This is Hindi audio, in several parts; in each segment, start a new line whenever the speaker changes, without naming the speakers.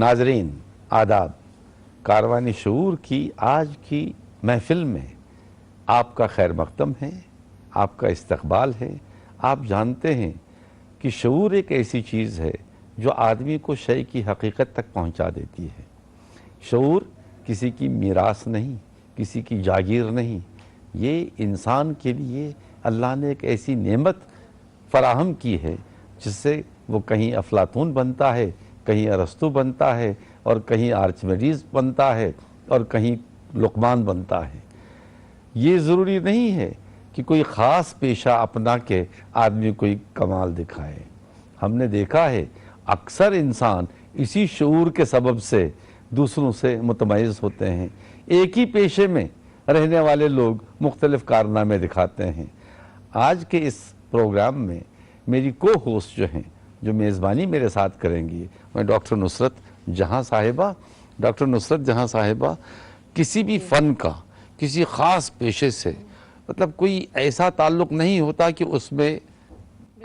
नाजरीन आदाब, कारवानी शऊर की आज की महफिल में आपका खैर मक़दम है, आपका इस्तक़बाल है। आप जानते हैं कि शऊर एक ऐसी चीज़ है जो आदमी को शय की हकीकत तक पहुंचा देती है। शऊर किसी की मीरास नहीं, किसी की जागीर नहीं, ये इंसान के लिए अल्लाह ने एक ऐसी नेमत फराहम की है जिससे वो कहीं अफलातून बनता है, कहीं अरस्तु बनता है और कहीं आर्चमेडीज़ बनता है और कहीं लुक़मान बनता है। ये ज़रूरी नहीं है कि कोई ख़ास पेशा अपना के आदमी कोई कमाल दिखाए। हमने देखा है अक्सर इंसान इसी शऊर के सबब से दूसरों से मुतमय्यज़ होते हैं। एक ही पेशे में रहने वाले लोग मुख्तलिफ़ कारनामे दिखाते हैं। आज के इस प्रोग्राम में मेरी को होस्ट जो हैं, जो मेज़बानी मेरे साथ करेंगी, मैं डॉक्टर नुसरत जहाँ साहिबा। डॉक्टर नुसरत जहाँ साहिबा किसी भी फ़न का, किसी ख़ास पेशे से मतलब कोई ऐसा ताल्लुक़ नहीं होता कि उसमें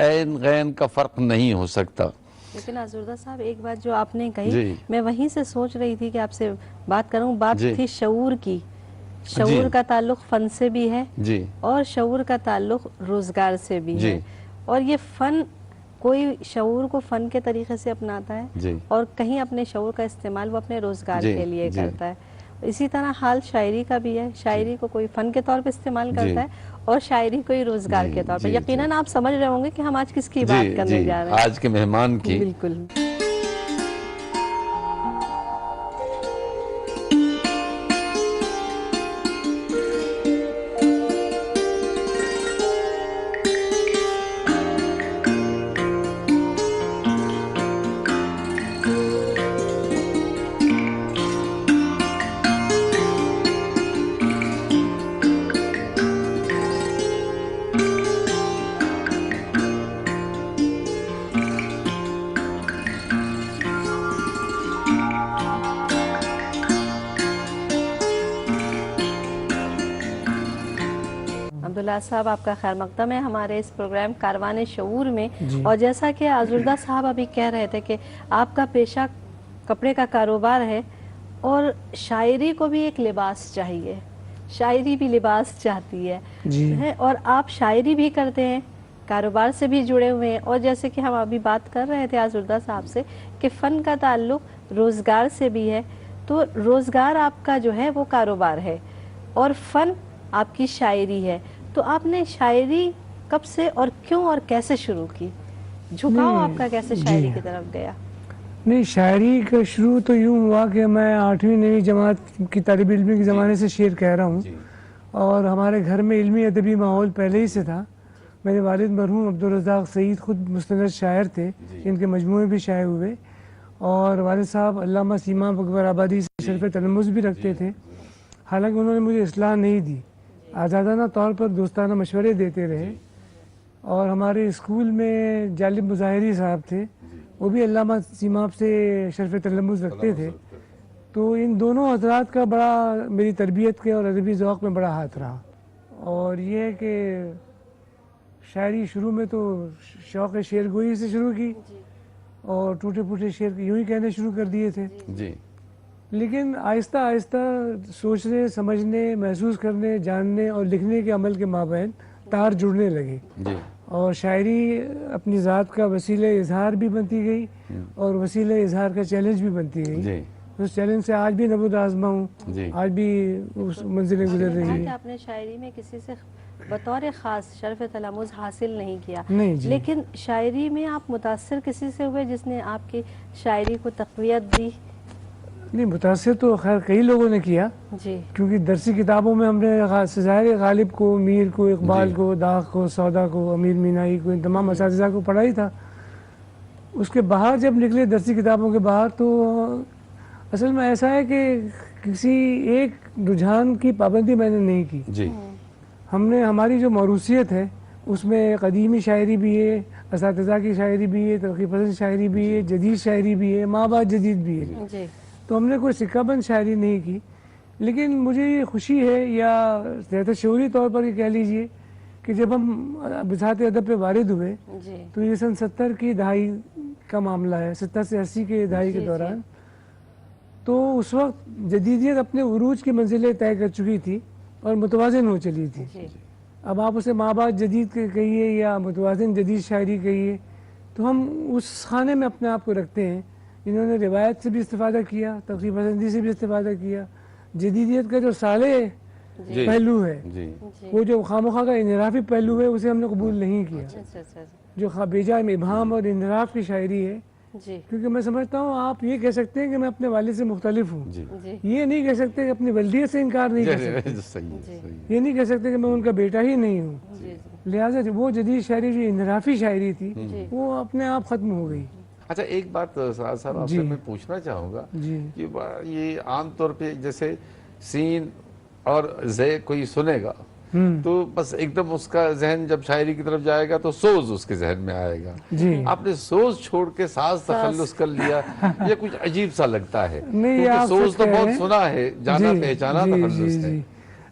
ऐन गैन का फ़र्क नहीं हो सकता।
लेकिन आज़ुर्दा साहब, एक बात जो आपने कही, मैं वहीं से सोच रही थी कि आपसे बात करूं। बात थी शऊर की। शऊर का ताल्लुक़ फ़न से भी है जी, और शऊर का ताल्लुक़ रोज़गार से भी है। और ये फ़न, कोई शऊर को फ़न के तरीके से अपनाता है और कहीं अपने शऊर का इस्तेमाल वो अपने रोज़गार के लिए करता है। इसी तरह हाल शायरी का भी है। शायरी को कोई फ़न के तौर पे इस्तेमाल करता है और शायरी कोई रोज़गार के तौर पे। यकीनन आप समझ रहे होंगे कि हम आज किसकी बात करने जा रहे हैं।
आज के मेहमान की।
बिल्कुल। साहब, आपका खैर मक़दम है हमारे इस प्रोग्राम कारवाने शऊर में। और जैसा कि आज़ुर्दा साहब अभी कह रहे थे कि आपका पेशा कपड़े का कारोबार है और शायरी को भी एक लिबास चाहिए, शायरी भी लिबास चाहती है और आप शायरी भी करते हैं, कारोबार से भी जुड़े हुए हैं। और जैसे कि हम अभी बात कर रहे थे आज़ुर्दा साहब से कि फ़न का ताल्लुक़ रोज़गार से भी है, तो रोज़गार आपका जो है वो कारोबार है और फ़न आपकी शायरी है। तो आपने शायरी कब से और क्यों और कैसे शुरू की? झुकाव आपका कैसे शायरी की तरफ गया?
नहीं, शायरी का शुरू तो यूँ हुआ कि मैं 8वीं 9वीं जमात की तालिब इल्मी के ज़माने से शेर कह रहा हूँ और हमारे घर में इल्मी अदबी माहौल पहले ही से था। मेरे वालिद मरहूम अब्दुल रज़ाक सईद खुद मुस्तनद शायर थे, इनके मजमूए भी शाये हुए और वालिद साहब अल्लामा सीमा अकबर आबादी से शर्फ़ तलम्मुज़ भी रखते थे। हालांकि उन्होंने मुझे इस्लाह नहीं दी, आज़ादाना तौर पर दोस्ताना मशवरे देते रहे। और हमारे स्कूल में जालिब मुज़ाहिरी साहब थे, वो भी अल्लामा सीमाब से शर्फ़ तलम्मुज़ रखते थे। तो इन दोनों हज़रात का बड़ा मेरी तरबियत के और अदबी ज़ौक़ में बड़ा हाथ रहा। और ये है कि शायरी शुरू में तो शौक़ शेर गोई से शुरू की और टूटे फूटे शेर यूँ ही कहने शुरू कर दिए थे जी। लेकिन आहिस्ता आहिस्ता सोचने, समझने, महसूस करने, जानने और लिखने के अमल के माबैन तार जुड़ने लगे जी। और शायरी अपनी ज़ात का वसीले इजहार भी बनती गई और वसीले इजहार का चैलेंज भी बनती गई जी। उस चैलेंज से आज भी नबूद आज़मा हूँ, आज भी उस मंजिलें गुजर रही हैं।
आपने शायरी में किसी से बतौर ख़ास शर्फ़ तलम्मुज़ हासिल नहीं किया, लेकिन शायरी में आप मुतासिर किसी से हुए जिसने आपकी शायरी को तक़वियत दी?
नहीं, मुतासिर तो खैर कई लोगों ने किया जी, क्योंकि दरसी किताबों में हमने ज़ाहिर गालिब को, मीर को, इकबाल को, दाग को, सौदा को, अमीर मीनाई को, इन तमाम असातिज़ा को पढ़ा ही था। उसके बाहर जब निकले दरसी किताबों के बाहर तो असल में ऐसा है कि किसी एक रुझान की पाबंदी मैंने नहीं की जी। हमने, हमारी जो मौरूसियत है उसमें कदीमी शायरी भी है, असातिज़ा की शायरी भी है, तरक़्क़ी पसंद शायरी भी है, जदीद शायरी भी है, माँ बाप जदीद भी है जी। तो हमने कोई सिक्काबंद शायरी नहीं की। लेकिन मुझे ये खुशी है या ज़्यादा शऊरी तौर पर ये कह लीजिए कि जब हम बिसात अदब पे वारिद हुए तो ये सन 70 की दहाई का मामला है, 70 से 80 के दहाई के दौरान तो उस वक्त जदीदियत अपने उरूज की मंजिलें तय कर चुकी थी और मुतवाज़िन हो चली थी।
जी।
अब आप उसे माँ बाप जदीद कहिए या मुतवाज़िन जदीद शायरी कहिए, तो हम उस खाने में अपने आप को रखते हैं। इन्होंने रिवायत से भी इस्तेफादा किया, तकरीब पसंदी से भी इस्तेफादा किया। जदीदियत का जो साले
जी
पहलू है,
जी
जी।
वो जो खामोखा का इनराफी पहलू है, उसे हमने कबूल नहीं किया।
अच्छा अच्छा अच्छा।
जो बेजा में इबाम और इनराफ की शायरी है,
जी
क्योंकि मैं समझता हूँ आप ये कह सकते हैं कि मैं अपने वालिद से मुख्तलिफ हूँ,
जी
जी
ये नहीं कह सकते कि अपनी वल्दियत से इनकार नहीं कर सकते,
सही है, सही है।
ये नहीं कह सकते कि मैं उनका बेटा ही नहीं हूँ।
जी
लिहाजा वो जदीद शायरी जो इनराफी शायरी थी,
जी।
वो अपने आप ख़त्म हो गई।
अच्छा, एक बात साहब आपसे
जी।
मैं पूछना चाहूँगा
जी
कि ये आम तौर पे जैसे सीन और जे कोई सुनेगा तो बस एकदम उसका जहन जब शायरी की तरफ जाएगा तो सोज उसके जहन में आएगा।
जी।
आपने सोज छोड़ के साज तखल्लुस कर लिया, ये कुछ अजीब सा लगता है।
नहीं,
क्योंकि
आप
सोज
सच
तो
कह
बहुत
रहे हैं।
सुना है, जाना
जी,
पहचाना
जी,
तखल्लुस
जी,
है।
जी।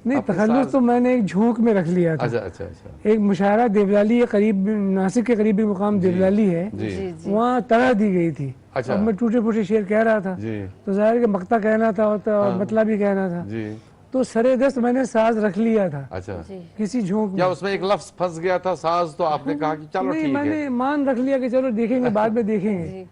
नहीं,
अपने
तखल्लुस
साज-
तो मैंने एक झोंक में रख लिया था।
अच्छा अच्छा अच्छा
एक मुशायरा देवलाली है, करीब नासिक के करीबी मुकाम देवलाली है,
जी
जी जी।
वहाँ तरह दी गई थी।
अच्छा।
अब मैं टूटे फूटे शेर कह रहा था,
जी
तो जाहिर है कि मक्ता कहना था और मतलब भी कहना था,
जी
तो सरे दस्त मैंने साज रख लिया था
अच्छा।
जी
किसी झोंक में।
या उसमें एक लफ्ज फंस गया था साज, तो आपने कहा कि चलो
नहीं,
ठीक है।
मैंने मान रख लिया कि चलो देखेंगे, बाद में देखेंगे।
जी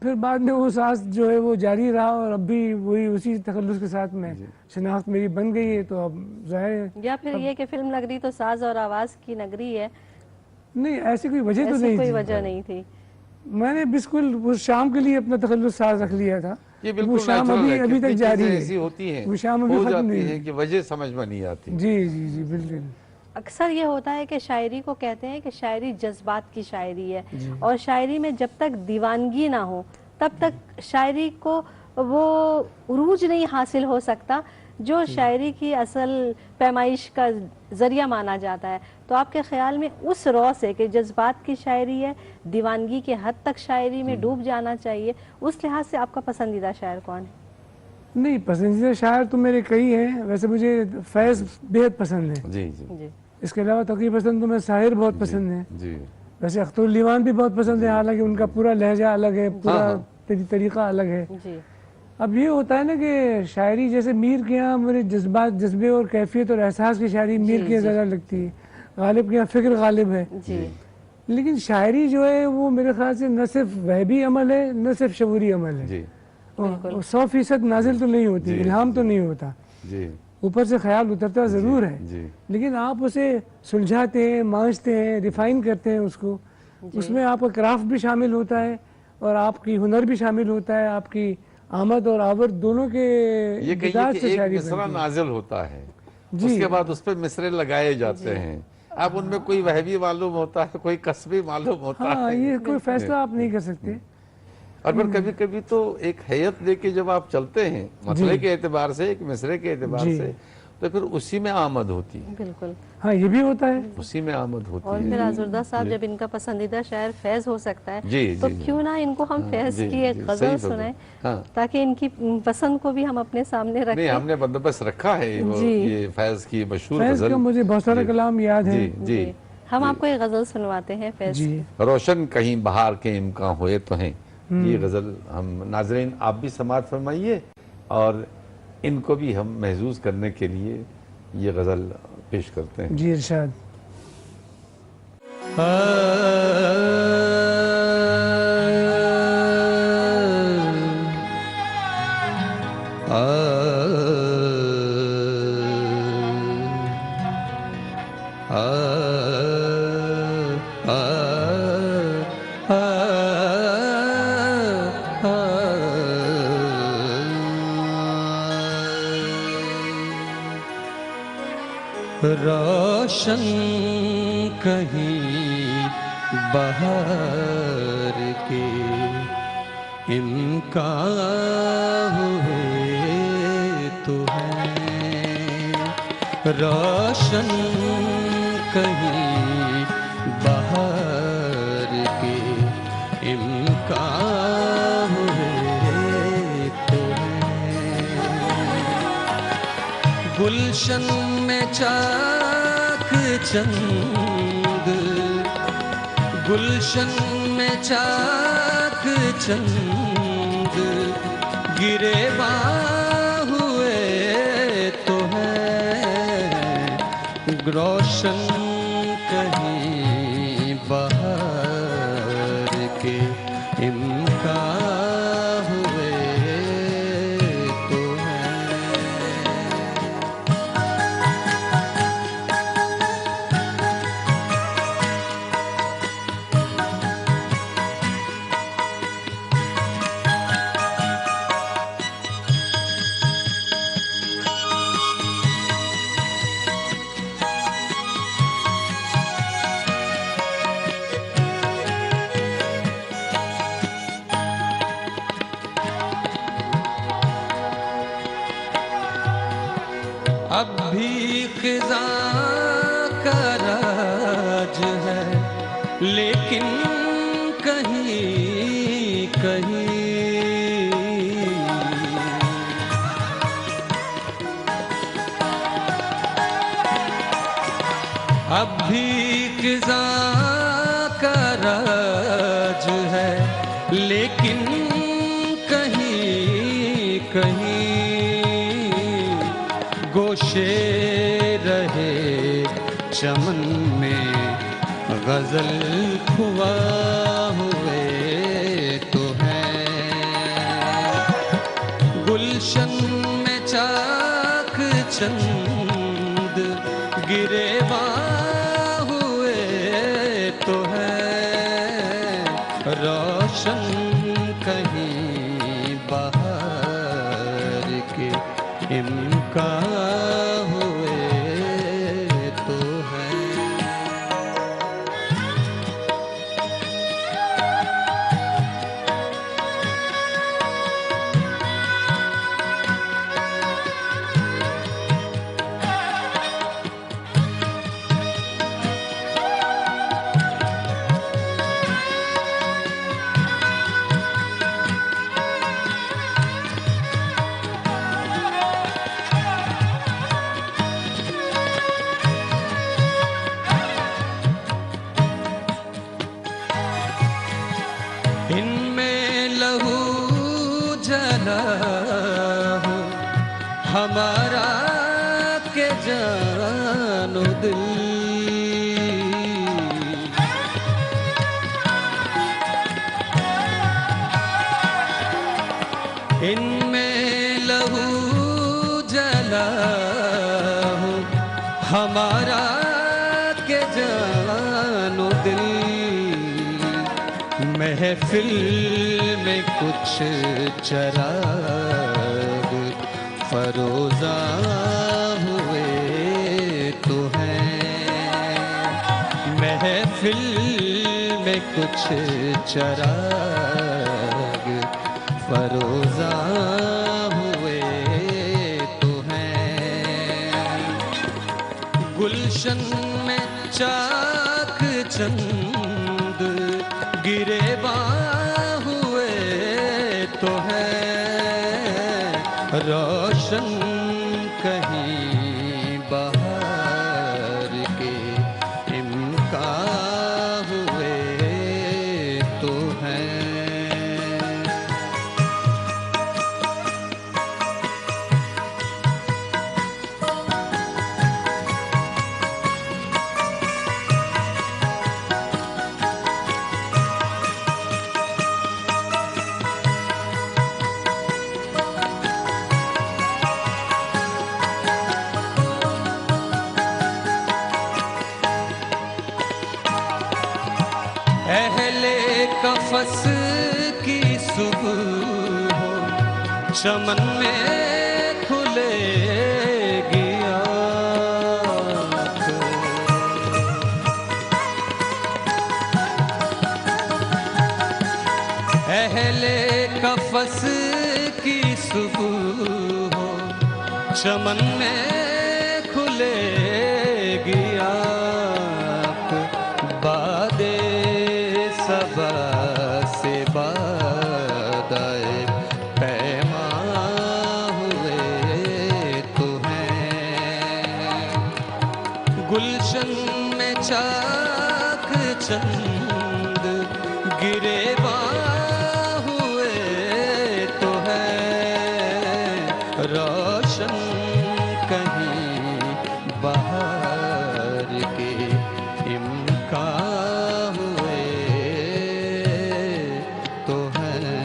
फिर बाद में वो साज जो है वो जारी रहा और अब भी वही उसी तखल्लुस के साथ में शनाख्त मेरी बन गई है। तो अब जाहिर है,
या फिर ये कि फिल्म नगरी तो साज और आवाज की नगरी है,
नहीं ऐसी कोई वजह तो
ऐसी
नहीं
कोई
थी।
वजह नहीं थी।
मैंने बिल्कुल उस शाम के लिए अपना तखल्लुस साज रख लिया था।
ये
वो
बिल्कुल
शाम
नेचुरल
अभी
है,
अभी तक
कितनी
जारी
चीजें
है।
ऐसी होती हैं,
वो शाम अभी
हो
खत्म
जाती
नहीं
हैं
हुई।
कि वजह समझ में नहीं आती।
जी जी जी बिल्कुल।
अक्सर ये होता है कि शायरी को कहते हैं कि शायरी जज्बात की शायरी है, और शायरी में जब तक दीवानगी ना हो तब तक शायरी को वो उरूज नहीं हासिल हो सकता जो शायरी की असल पैमाइश का जरिया माना जाता है। तो आपके ख्याल में उस रौ से कि जज्बात की शायरी है, दीवानगी के हद तक शायरी में डूब जाना चाहिए, उस लिहाज से आपका पसंदीदा शायर कौन है?
नहीं, पसंदीदा शायर तो मेरे कई हैं। वैसे मुझे फैज़ बेहद पसंद है।
जी जी
जी
इसके अलावा तकी पसंद तो मैं साहिर बहुत पसंद है।
जी
वैसे अख्तरुल दीवान भी बहुत पसंद है, हालांकि उनका पूरा लहजा अलग है, पूरा
हाँ।
तरीका अलग है।
जी
अब ये होता है ना कि शायरी जैसे मीर के यहाँ मेरे जज्बे और कैफियत और एहसास की शायरी मीर के यहाँ ज़्यादा लगती है, गालिब के यहाँ फ़िक्र गालिब है।
जी
लेकिन शायरी जो है वो मेरे ख्याल से न सिर्फ वहबी अमल है, न सिर्फ शऊरी अमल है।
जी
100% नाजिल तो नहीं होती, इल्हाम तो नहीं होता,
जी
ऊपर से ख्याल उतरता ज़रूर है,
जी
लेकिन आप उसे सुलझाते हैं, मांझते हैं, रिफाइन करते हैं उसको। उसमें आपका क्राफ्ट भी शामिल होता है और आपकी हुनर भी शामिल होता है, आपकी आमद और आवद दोनों के
ये कहिए
मिजाज
कि
से
एक
शायरी
मिसरा
बनती है।
नाजिल होता है,
जी।
उसके बाद उस पर मिसरे लगाए जाते हैं। अब उनमें कोई वहबी मालूम होता है, कोई कसबी मालूम होता
हाँ,
है।
ये कोई फैसला आप नहीं कर सकते।
और फिर कभी कभी तो एक हैयत लेके जब आप चलते हैं मसले के एतबार से, एक मिसरे के एतबार
जी।
से, तो फिर उसी में आमद होती है,
बिल्कुल।
हाँ, ये भी होता है।
उसी में आमद होती
और
है।
फिर आजुर्दा साहब, जब इनका पसंदीदा शायर फैज हो सकता है,
जी,
तो
जी,
क्यों ना इनको हम फैज
जी,
की एक
जी,
गजल
सही
सुनाएं,
हाँ।
ताकि इनकी पसंद को भी हम अपने सामने
नहीं,
रखें।
हमने बंदोबस्त रखा है वो,
जी।
ये फैज की मशहूर
फैज
गजल।
का मुझे बहुत सारा
जी।
कलाम याद है।
जी जी
जी, हम आपको एक गजल सुनवाते हैं फैज
जी
की।
रोशन कहीं बाहर के इम्कान हुए तो हैं, ये गज़ल हम नाजरीन आप भी समात फरमाइए और इनको भी हम महसूस करने के लिए ये गज़ल पेश करते हैं।
जी इरशाद।
रोशन कहीं बाहर के इम्कान हुए तो हैं, रोशन कहीं बाहर के इम्कान हुए तो हैं, गुलशन में चाक चंद, गुलशन में चाक चंद गिरेबा हुए तो हैं रोशन कहीं बाहर के इम्का हुए तो हैं। अब भी ख़िज़ा का राज है लेकिन कहीं कहीं अब भी ख़िज़ा का राज है लेकिन कहीं कहीं गोशे रहे चमन में गजल खुआ हुए तो हैं गुलशन में चाक चंद गिरेबा हुए तो हैं रोशन कहीं बाहर के इम्का हुए तो हैं। इनमें लहू जला हो हमारा के जानो दिल इनमें लहू जला हो हमारा के जानो दिल महफिल में कुछ चराग फरोजा हुए तो हैं महफिल में कुछ चराग फरोजा हुए तो हैं गुलशन में चाक चंद गिरेबा हुए तो हैं रोशन कहीं बाहर के इम्का हुए तो हैं। अहले कफस की सुबह हो चमन में खुलेगी आँख अहले कफस की सुबह हो चमन में खुलेगी आँख बादे सबा से बादाए पैमा हुए तो हैं गुलशन में चाक चंद गिरेबा हुए तो हैं बहार के इम्कान हुए तो हैं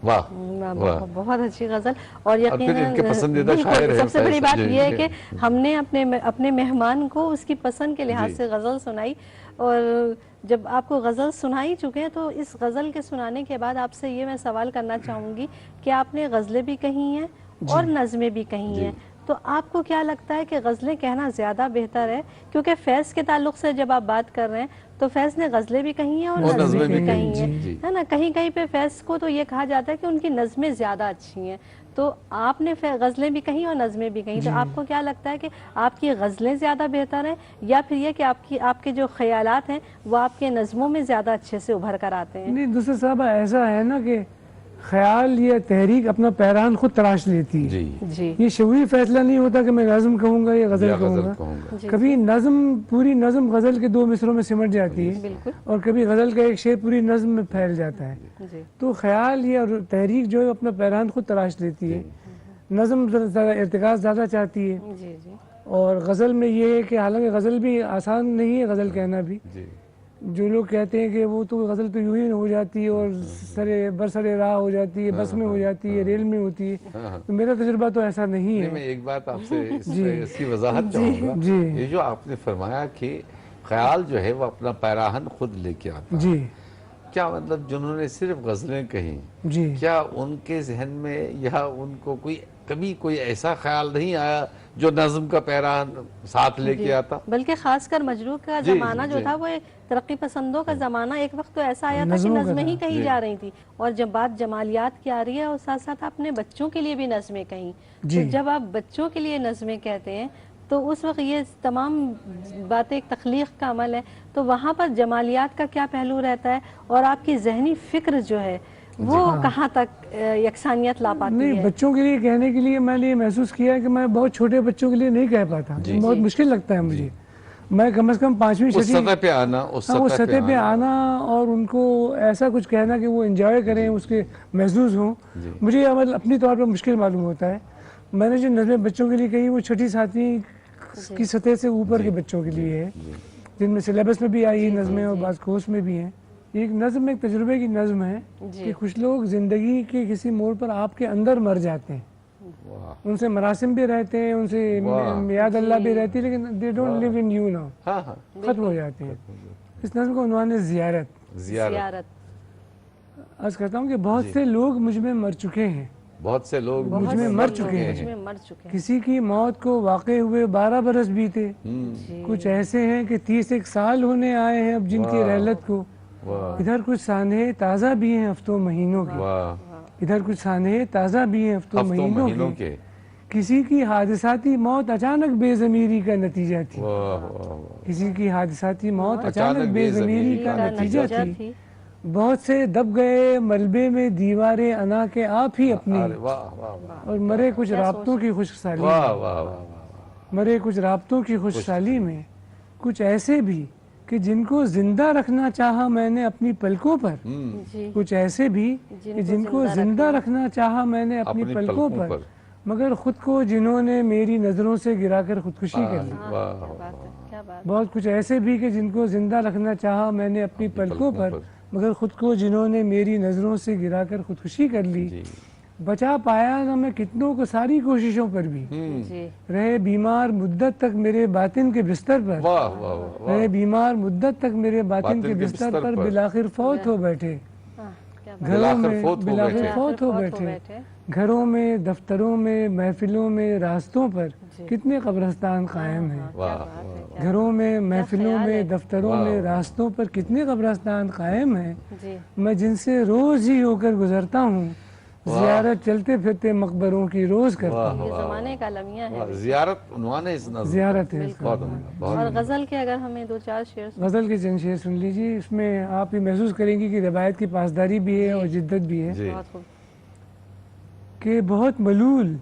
वाह
वाह, बहुत अच्छी गजल। और यकीनन
इनके पसंदीदा
बिल्कुल,
शायर हैं
सबसे बड़ी
फैज,
बात
जी,
ये है
जी।
कि हमने अपने मेहमान को उसकी पसंद के लिहाज
जी।
से गजल सुनाई। और जब आपको गजल सुनाई चुके हैं तो इस गजल के सुनाने के बाद आपसे ये मैं सवाल करना चाहूंगी कि आपने गजलें भी कही हैं और नज़में भी कही हैं, तो आपको क्या लगता है कि गज़लें कहना ज़्यादा बेहतर है? क्योंकि फैज़ के ताल्लुक से जब आप बात कर रहे हैं तो फैज़ ने गज़लें भी कही हैं और नज़में भी कही हैं, है ना। कहीं कहीं पे फैज़ को तो ये कहा जाता है कि उनकी नज़में ज़्यादा अच्छी हैं, तो आपने गज़लें भी कही और नज़में भी कही, तो आपको क्या लगता है कि आपकी गज़लें ज़्यादा बेहतर हैं या फिर ये कि आपके जो ख्यालात हैं वो आपके नज़मों में ज़्यादा अच्छे से उभर कर आते हैं?
नहीं दूसरे साहब, ऐसा है ना कि ख्याल या तहरीक अपना पैरान खुद तराश लेती है।
जी।
ये शऊरी फैसला नहीं होता कि मैं नज़म कहूँगा या गज़ल कहूँगा। कभी नज़म, पूरी नज़म गज़ल के 2 मिसरों में सिमट जाती है और कभी गज़ल का एक शेर पूरी नज़म में फैल जाता है। तो ख्याल या तहरीक जो है अपना पैरान खुद तराश लेती है। नज़म ज़्यादा इर्तिकाज़ ज़्यादा चाहती है और गज़ल में ये है कि हालांकि गज़ल भी आसान नहीं है गज़ल कहना भी। जो लोग कहते हैं कि वो तो गज़ल तो यूं ही हो जाती है और बरसरे राह हो जाती है, बस में हो जाती है, रेल में होती है, तो मेरा तजुर्बा तो ऐसा नहीं है।
मैं एक बात आपसे इसकी वजाहत चाहूँगा। ये जो आपने फरमाया कि ख्याल जो है वो अपना पैराहन खुद लेके आता है,
जी
क्या मतलब जिन्होंने सिर्फ गज़लें कही,
जी
क्या उनके जहन में या उनको कभी कोई ऐसा ख्याल नहीं आया जो नज़म का पैराहन साथ लेके आता?
बल्कि खासकर मजरूह का ज़माना जो था वो एक तरक्की पसंदों का ज़माना, एक वक्त तो ऐसा आया था कि नज़में ही कही जा रही थी, और जब बात जमालियात की आ रही है और साथ साथ आपने बच्चों के लिए भी नज़में कहीं, तो जब आप बच्चों के लिए नज़में कहते हैं तो उस वक्त ये तमाम बातें एक तख्लीक का अमल है, तो वहाँ पर जमालियात का क्या पहलू रहता है और आपकी जहनी फिक्र जो है वो कहाँ तक यकसानियत ला पाती है?
बच्चों के लिए कहने के लिए मैंने ये महसूस किया है कि मैं बहुत छोटे बच्चों के लिए नहीं कह पाता, बहुत मुश्किल लगता है मुझे। मैं कम से कम 5वीं 6वीं
सतह पे आना,
उस सतह पे आना और उनको ऐसा कुछ कहना कि वो एंजॉय करें, उसके महसूस हों, मुझे अमल अपनी तौर पर मुश्किल मालूम होता है। मैंने जो नज़में बच्चों के लिए कही वो 6ठी 7वीं की सतह से ऊपर के बच्चों के लिए है, जिनमें सिलेबस में भी आई नज़में और बाज़ कोर्स में भी हैं। एक नज़म एक तजुर्बे की नज़म है कि कुछ लोग ज़िंदगी के किसी मोड़ पर आपके अंदर मर जाते हैं, उनसे मरासिम भी रहते हैं, उनसे याद अल्लाह भी रहती है, लेकिन they don't live in you now, खत्म हो जाते हैं। इस नज़म का उन्वान है ज़ियारत। अर्ज करता हूँ कि बहुत से लोग मुझ में मर चुके हैं,
बहुत से लोग
मुझ में मर चुके हैं। किसी की मौत को वाक़े हुए 12 बरस बीते, कुछ ऐसे हैं कि 31 साल होने आए हैं अब जिनकी रहलत को। इधर कुछ सानहे ताज़ा भी हैं हफ्तों महीनों के, इधर कुछ सानहे ताज़ा भी हैं हफ्तों महीनों के। किसी की हादसाती मौत अचानक बेज़मीरी का नतीजा थी, किसी की हादसाती मौत अचानक बेज़मीरी का नतीजा थी। बहुत से दब गए मलबे में दीवारें अना के आप ही अपनी, और मरे कुछ राब्तों की खुशहाली में, मरे कुछ राब्तों की खुशहाली में। कुछ ऐसे भी कि जिनको जिंदा रखना चाहा मैंने अपनी पलकों पर, कुछ ऐसे भी कि जिनको जिंदा रखना चाहा मैंने अपनी पलकों पर, मगर खुद को जिन्होंने मेरी नज़रों से गिराकर खुदकुशी कर ली। बहुत कुछ ऐसे भी कि जिनको जिंदा रखना चाहा मैंने अपनी पलकों पर, मगर खुद को जिन्होंने मेरी नज़रों से गिराकर खुदकुशी कर ली। बचा पाया न मैं कितनों को सारी कोशिशों पर भी, रहे बीमार मुद्दत तक मेरे बातिन के बिस्तर पर, रहे बीमार मुद्दत तक मेरे बातिन के बिस्तर पर, बिलाखिर फौत हो बैठे घरों में, बिलाखिर फौत हो बैठे घरों में, दफ्तरों में, महफिलों में, रास्तों पर कितने कब्रिस्तान कायम हैं। घरों में, महफिलों में, दफ्तरों में, रास्तों पर कितने कब्रिस्तान कायम हैं। मैं जिनसे रोज ही होकर गुजरता हूँ, ज़ियारत चलते फिरते मकबरों की रोज करता हूँ।
ये ज़माने का लम्हा है।
ज़ियारत उन्वान है इस नज़म,
ज़ियारत है।
और गज़ल के अगर हमें 2-4 शेर,
गज़ल के चंद शेर सुन लीजिए, इसमें आप ये महसूस करेंगी कि रवायत की पासदारी भी है और जिद्दत भी है। कि बहुत मलूल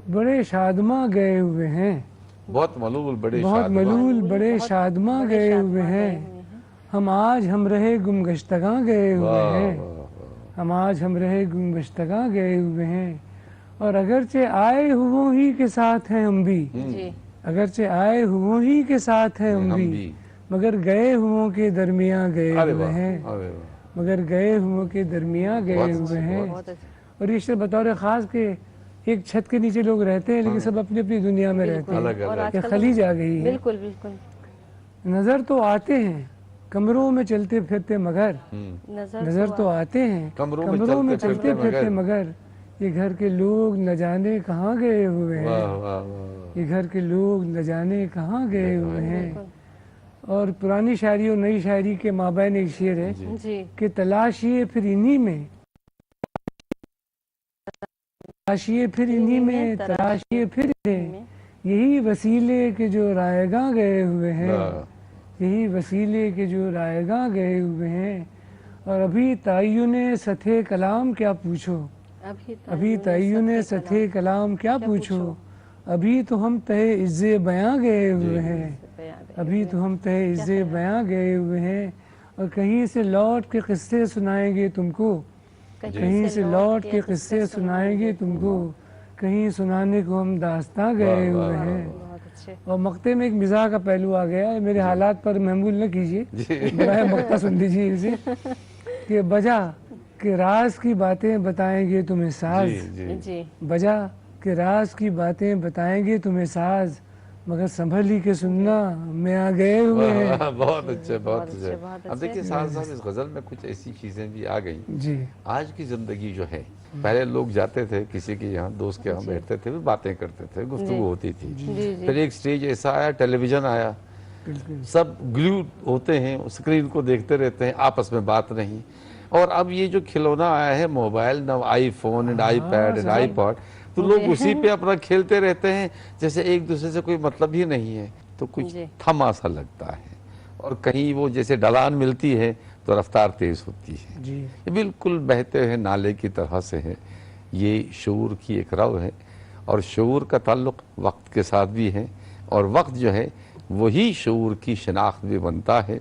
बड़े शादमा गए हुए हैं,
बहुत मलूल बड़े
बहुत मलूल बड़े शादमा गए हुए हैं, हम आज हम रहे गुमगश्तगा गए हुए
वाह,
हैं,
वाह, वाह।
हम आज हम रहे गुमगश्तगा गए हुए हैं, और अगरचे आए हुओं ही के साथ हैं हम भी,
जी
अगरचे आए हुओं ही के साथ हैं हम भी, मगर गए हुओं के दरमियां गए
अरे
हुए
वाह,
हैं,
अरे वाह।
मगर गए हुओं के दरमियां गए
बहुत
हुए
अच्छी,
हैं।
बहुत अच्छा
और ये शेर बतौर ख़ास के एक छत के नीचे लोग रहते हैं, लेकिन सब अपनी अपनी दुनिया में रहते हैं।
अलग
और
अलग।
ये
आजकल
खलीज आ गई है।
बिल्कुल बिल्कुल
नज़र तो आते हैं कमरों में चलते फिरते, मगर नज़र तो आते हैं
कमरों
में
में
चलते फिरते, मगर ये घर के लोग न जाने कहाँ गए हुए
वाह
हैं,
वाह वाह।
ये घर के लोग न जाने कहाँ गए हुए हैं। और पुरानी शायरी और नई शायरी के माबैन एक शेर है
जी
कि तलाशिए फिर इन्हीं में, तलाशिए फिर इन्हीं में, तलाशिए फिर इन्हें, यही वसीले के जो रायगा गए हुए हैं,
वाह।
यही वसीले के जो रायगा गए हुए हैं। और अभी तायुने सथे कलाम क्या पूछो, अभी तायुने सथे कलाम क्या पूछो, अभी तो हम तहे इज्जे बयां गए हुए हैं, अभी तो हम तहे इज्जे बयां गए हुए हैं। और कहीं से लौट के किस्से सुनाएंगे तुमको, कहीं से लौट के किस्से सुनाएंगे तुमको, कहीं सुनाने को हम दास्तां गए हुए हैं।
बहुत अच्छे
और मक्ते में एक मिजाह का पहलू आ गया है, मेरे हालात पर महमूल न कीजिए, बड़ा मक्ता सुन लीजिए इसे कि बजा के राज की बातें बताएंगे तुम्हें साज,
जी
बजा के राज की बातें बताएंगे तुम्हें साज, मगर संभल ही के सुनना में आ गए हुए हैं।
वाह, बहुत अच्छे बहुत
बहुत अच्छे,
अच्छे।
बहुत
अब
अच्छे।
देखिए साथ साथ इस गजल में कुछ ऐसी चीजें भी आ गई।
जी
आज की जिंदगी जो है, पहले लोग जाते थे किसी के यहाँ, दोस्त के यहाँ बैठते थे, फिर बातें करते थे, गुफ्तगू होती थी।
जी
फिर एक स्टेज ऐसा आया, टेलीविजन आया,
बिल्कुल
सब ग्लू होते हैं, स्क्रीन को देखते रहते हैं, आपस में बात नहीं। और अब ये जो खिलौना आया है मोबाइल, न iPhone and iPad and iPod, तो लोग उसी पे अपना खेलते रहते हैं, जैसे एक दूसरे से कोई मतलब ही नहीं है। तो कुछ
जी।
थमा सा लगता है, और कहीं वो जैसे ढलान मिलती है तो रफ्तार तेज होती है।
जी
ये बिल्कुल बहते हैं नाले की तरह से है। ये शऊर की एक रव है, और शऊर का ताल्लुक वक्त के साथ भी है, और वक्त जो है वही शऊर की शनाख्त भी बनता है।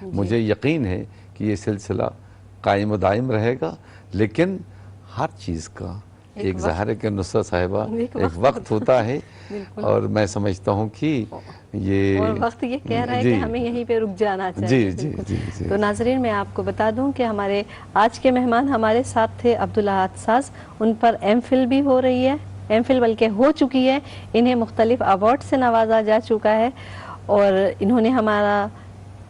मुझे यकीन है कि ये सिलसिला कायम व दायम रहेगा, लेकिन हर चीज़ का एक ज़ाहिर है कि नुसरत साहिबा एक वक्त होता है, और मैं समझता हूँ कि ये
और वक्त ये कह रहा है कि हमें यहीं पे रुक जाना
जी
चाहिए।
जी जी जी।
तो नाजरीन, मैं आपको बता दूं कि हमारे आज के मेहमान हमारे साथ थे अब्दुल्ला अहसास, उन पर एमफिल भी हो रही है, एमफिल बल्कि हो चुकी है, इन्हें मुख्तलिफ अवार्ड से नवाजा जा चुका है, और इन्होंने हमारा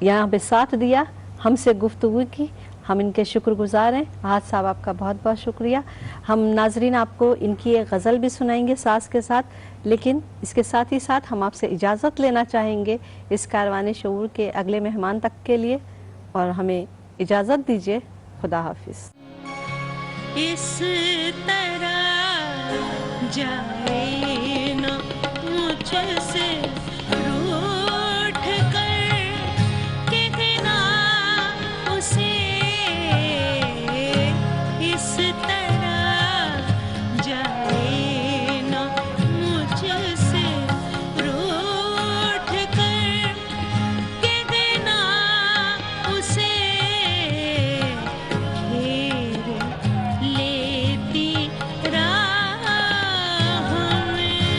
यहाँ पे साथ दिया, हमसे गुफ्तगू की, हम इनके शुक्रगुजार हैं। आहत साहब आपका बहुत बहुत शुक्रिया। हम नाजरीन आपको इनकी एक गज़ल भी सुनाएंगे सास के साथ, लेकिन इसके साथ ही साथ हम आपसे इजाज़त लेना चाहेंगे इस कारवान शऊर के अगले मेहमान तक के लिए, और हमें इजाज़त दीजिए। खुदा हाफिज़।
इस तरह जाए न मुझसे रूठ कर, कितना उसे इस तरह जाए न मुझसे रूठ कर, कितना उसे घेर लेती राह में।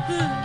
अब